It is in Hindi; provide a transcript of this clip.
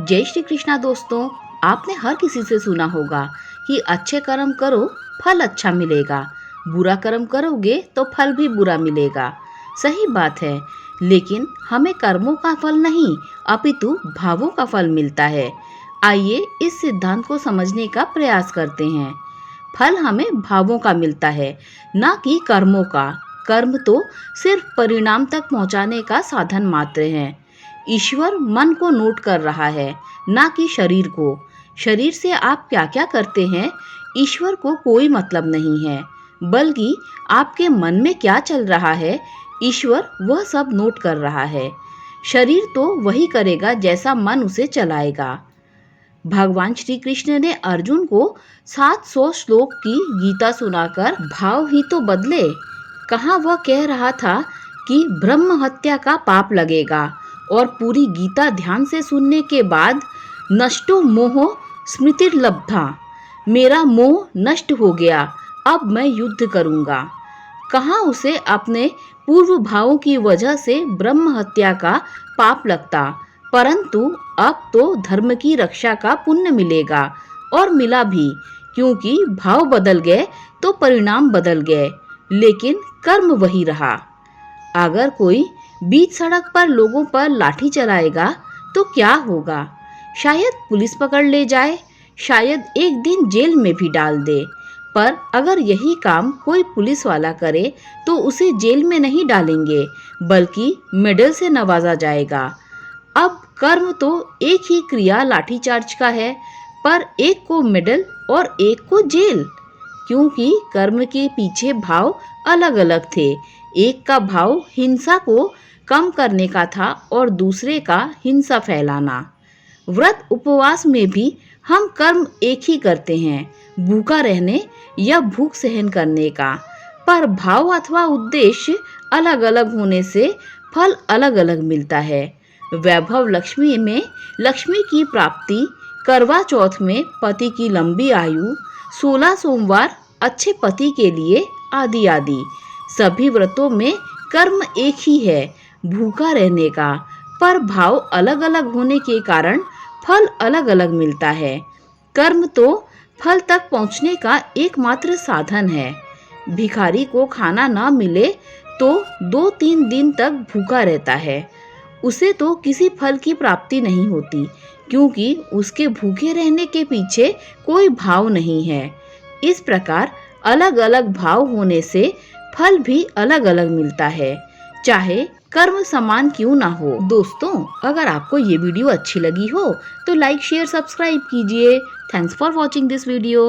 जय श्री कृष्णा दोस्तों। आपने हर किसी से सुना होगा कि अच्छे कर्म करो फल अच्छा मिलेगा, बुरा कर्म करोगे तो फल भी बुरा मिलेगा। सही बात है, लेकिन हमें कर्मों का फल नहीं अपितु भावों का फल मिलता है। आइए इस सिद्धांत को समझने का प्रयास करते हैं। फल हमें भावों का मिलता है, ना कि कर्मों का। कर्म तो सिर्फ परिणाम तक पहुंचाने का साधन मात्र है। ईश्वर मन को नोट कर रहा है, ना कि शरीर को। शरीर से आप क्या क्या करते हैं, ईश्वर को कोई मतलब नहीं है, बल्कि आपके मन में क्या चल रहा है, ईश्वर वह सब नोट कर रहा है। शरीर तो वही करेगा जैसा मन उसे चलाएगा। भगवान श्री कृष्ण ने अर्जुन को 700 श्लोक की गीता सुनाकर भाव ही तो बदले। कहाँ वह कह रहा था कि ब्रह्म हत्या का पाप लगेगा, और पूरी गीता ध्यान से सुनने के बाद नष्टो मोह स्मृतिर्लब्धा, मेरा मोह नष्ट हो गया, अब मैं युद्ध करूंगा। कहाँ उसे अपने पूर्व भावों की वजह से ब्रह्म हत्या का पाप लगता, परंतु अब तो धर्म की रक्षा का पुण्य मिलेगा, और मिला भी, क्योंकि भाव बदल गए तो परिणाम बदल गए, लेकिन कर्म वही रहा। अगर कोई बीच सड़क पर लोगों पर लाठी चलाएगा तो क्या होगा? शायद पुलिस पकड़ ले जाए, शायद एक दिन जेल में भी डाल दे। पर अगर यही काम कोई पुलिस वाला करे तो उसे जेल में नहीं डालेंगे, बल्कि मेडल से नवाजा जाएगा। अब कर्म तो एक ही क्रिया लाठीचार्ज का है, पर एक को मेडल और एक को जेल, क्योंकि कर्म के पीछे भाव अलग अलग थे। एक का भाव हिंसा को कम करने का था और दूसरे का हिंसा फैलाना। व्रत उपवास में भी हम कर्म एक ही करते हैं, भूखा रहने या भूख सहन करने का, पर भाव अथवा उद्देश्य अलग अलग होने से फल अलग अलग मिलता है। वैभव लक्ष्मी में लक्ष्मी की प्राप्ति, करवा चौथ में पति की लंबी आयु, 16 सोमवार अच्छे पति के लिए, आदि आदि। सभी व्रतों में कर्म एक ही है, भूखा रहने का, पर भाव अलग अलग होने के कारण फल अलग अलग मिलता है। कर्म तो फल तक पहुंचने का एकमात्र साधन है। भिखारी को खाना ना मिले तो 2-3 दिन तक भूखा रहता है, उसे तो किसी फल की प्राप्ति नहीं होती, क्योंकि उसके भूखे रहने के पीछे कोई भाव नहीं है। इस प्रकार अलग अलग भाव होने से फल भी अलग अलग मिलता है, चाहे कर्म समान क्यों ना हो। दोस्तों, अगर आपको ये वीडियो अच्छी लगी हो तो लाइक शेयर सब्सक्राइब कीजिए। Thanks for watching this video.